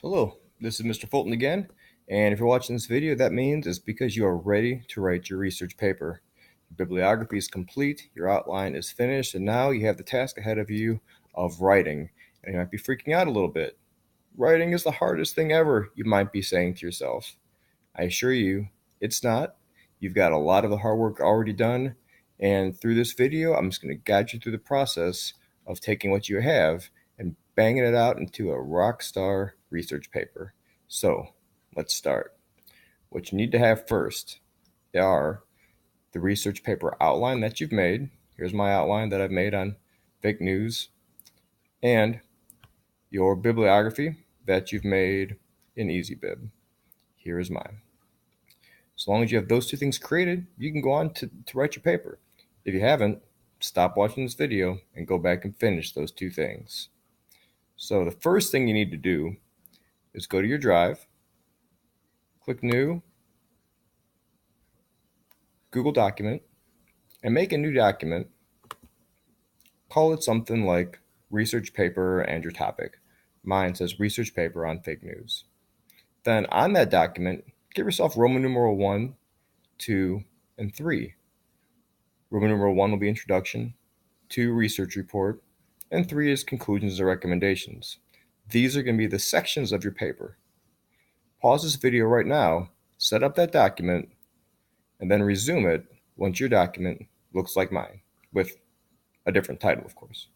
Hello, this is Mr. Fulton again, and if you're watching this video, that means it's because you are ready to write your research paper. Your bibliography is complete, your outline is finished, and now you have the task ahead of you of writing, and you might be freaking out a little bit. Writing is the hardest thing ever, you might be saying to yourself. I assure you, it's not. You've got a lot of the hard work already done, and through this video, I'm just going to guide you through the process of taking what you have and banging it out into a rock star research paper. So, let's start. What you need to have first are the research paper outline that you've made. Here's my outline that I've made on fake news, and your bibliography that you've made in EasyBib. Here is mine. As long as you have those two things created, you can go on to write your paper. If you haven't, stop watching this video and go back and finish those two things. So the first thing you need to do is go to your drive, click New, Google Document, and make a new document. Call it something like research paper and your topic. Mine says research paper on fake news. Then on that document, give yourself Roman numeral 1, 2, and 3. Roman numeral 1 will be introduction, 2 research report, and 3 is conclusions and recommendations. These are going to be the sections of your paper. Pause this video right now, set up that document, and then resume it once your document looks like mine, with a different title, of course.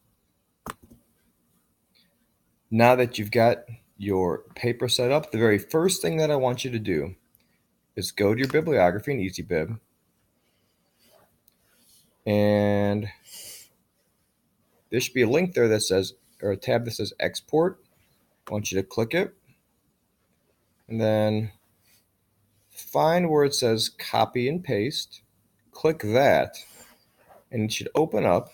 Now that you've got your paper set up, the very first thing that I want you to do is go to your bibliography in EasyBib, and there should be a link there that says, or a tab that says export. I want you to click it, and then find where it says copy and paste, click that, and it should open up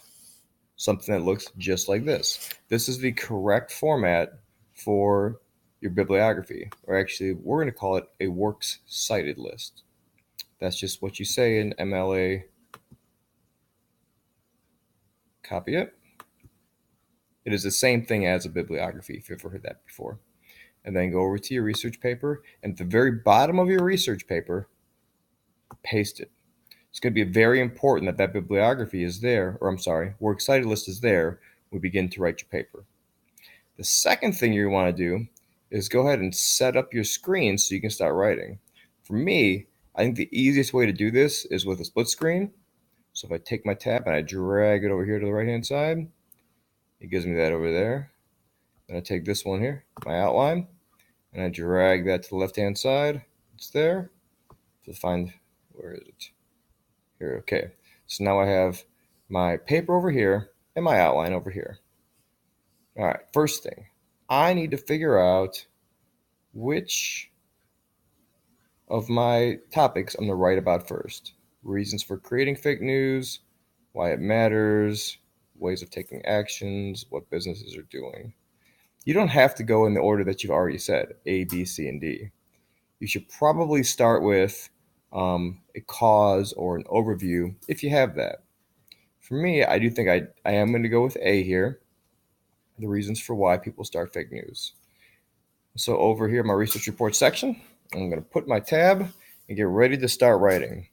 something that looks just like this. This is the correct format for your bibliography, or actually we're going to call it a works cited list. That's just what you say in MLA. Copy it. It is the same thing as a bibliography, if you've ever heard that before. And then go over to your research paper, and at the very bottom of your research paper, paste it. It's going to be very important that that bibliography is there, or I'm sorry, works cited list is there when we begin to write your paper. The second thing you want to do is go ahead and set up your screen so you can start writing. For me, I think the easiest way to do this is with a split screen. So if I take my tab and I drag it over here to the right hand side, it gives me that over there. Then I take this one here, my outline, and I drag that to the left hand side. It's there. To find, where is it? Here, okay. So now I have my paper over here and my outline over here. All right, first thing, I need to figure out which of my topics I'm going to write about first. Reasons for creating fake news, why it matters, ways of taking actions, what businesses are doing. You don't have to go in the order that you've already said, A, B, C, and D. You should probably start with a cause or an overview if you have that. For me, I do think I am going to go with A here, the reasons for why people start fake news. So over here, my research report section, I'm going to put my tab and get ready to start writing.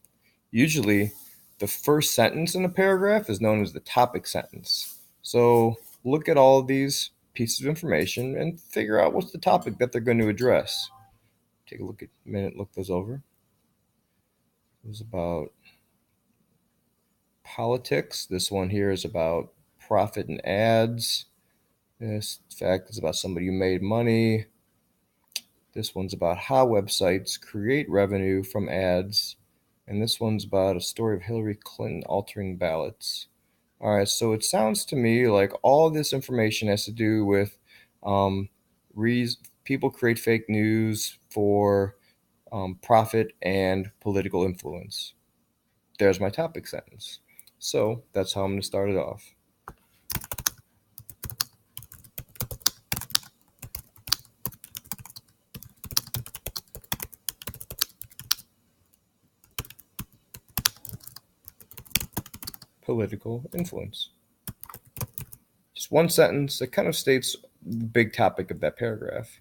Usually, the first sentence in a paragraph is known as the topic sentence. So look at all of these pieces of information and figure out what's the topic that they're going to address. Take a minute, look those over. It was about politics. This one here is about profit and ads. This fact is about somebody who made money. This one's about how websites create revenue from ads. And this one's about a story of Hillary Clinton altering ballots. All right, so it sounds to me like all this information has to do with people create fake news for profit and political influence. There's my topic sentence. So that's how I'm going to start it off. Political influence. Just one sentence that kind of states the big topic of that paragraph.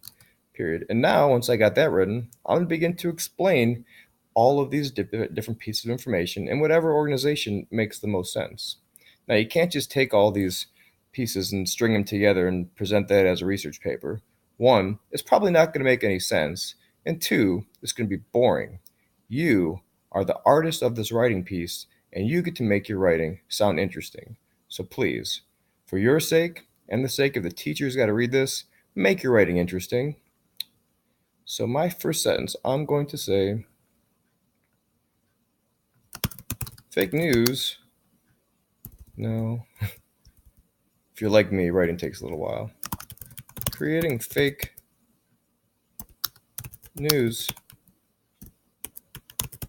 period. And now, once I got that written, I'm going to begin to explain all of these different pieces of information in whatever organization makes the most sense. Now, you can't just take all these pieces and string them together and present that as a research paper. One, it's probably not going to make any sense. And two, it's going to be boring. You are the artist of this writing piece, and you get to make your writing sound interesting. So please, for your sake and the sake of the teachers got to read this, make your writing interesting. So my first sentence, I'm going to say, fake news. No. If you're like me, writing takes a little while. Creating fake news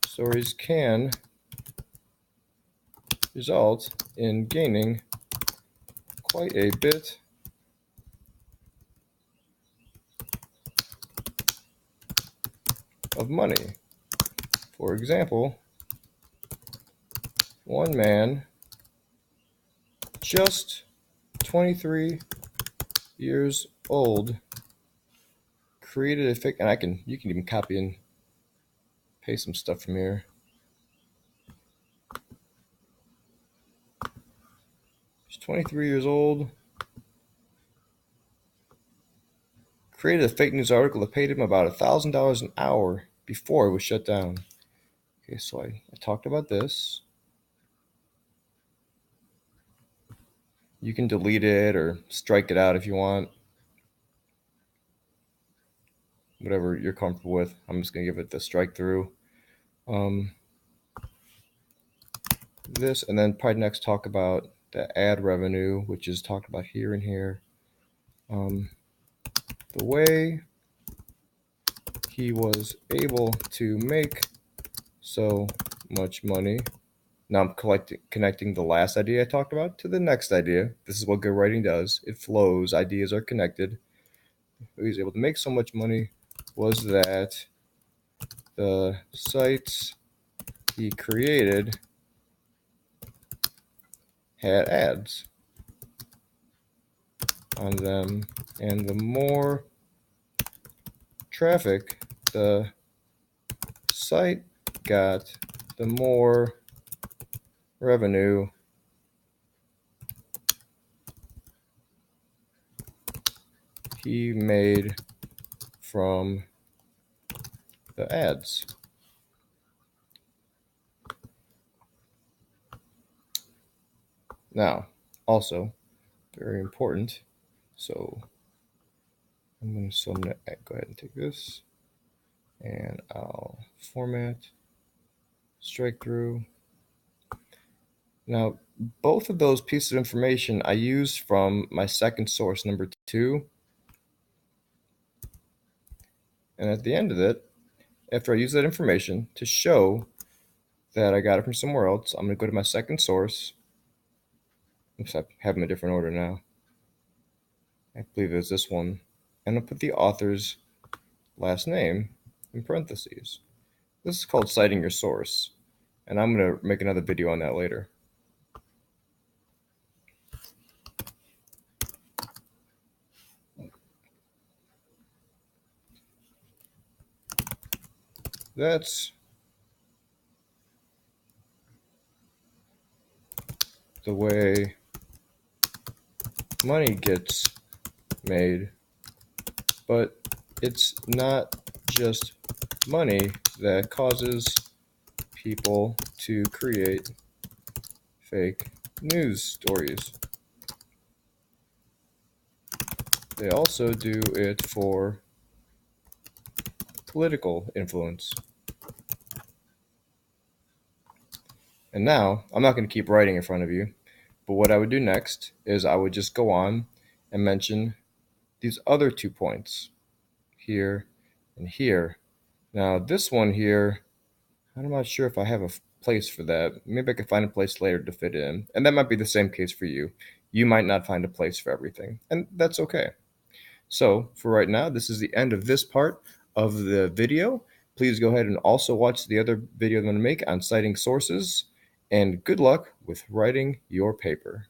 stories can result in gaining quite a bit of money. For example, one man, just 23 years old, created a fake, and you can even copy and paste some stuff from here. He's 23 years old, created a fake news article that paid him about $1,000 an hour before it was shut down. Okay, so I talked about this. You can delete it or strike it out if you want. Whatever you're comfortable with. I'm just going to give it the strike through. This, and then probably next talk about the ad revenue, which is talked about here and here. The way he was able to make so much money. Now I'm connecting the last idea I talked about to the next idea. This is what good writing does. It flows. Ideas are connected. He was able to make so much money was that the sites he created had ads on them, and the more traffic the site got, the more revenue he made from the ads. Now, also, very important, so I'm going to go ahead and take this, and I'll format, strike through. Now, both of those pieces of information I used from my second source, number 2. And at the end of it, after I use that information to show that I got it from somewhere else, I'm going to go to my second source. Oops, I have them in a different order now. I believe it's this one. And I'll put the author's last name in parentheses. This is called citing your source. And I'm going to make another video on that later. That's the way money gets made, but it's not just money that causes people to create fake news stories. They also do it for political influence. And now, I'm not going to keep writing in front of you, but what I would do next is I would just go on and mention these other 2 points, here and here. Now, this one here, I'm not sure if I have a place for that. Maybe I could find a place later to fit it in. And that might be the same case for you. You might not find a place for everything, and that's okay. So for right now, this is the end of this part of the video. Please go ahead and also watch the other video I'm going to make on citing sources, and good luck with writing your paper.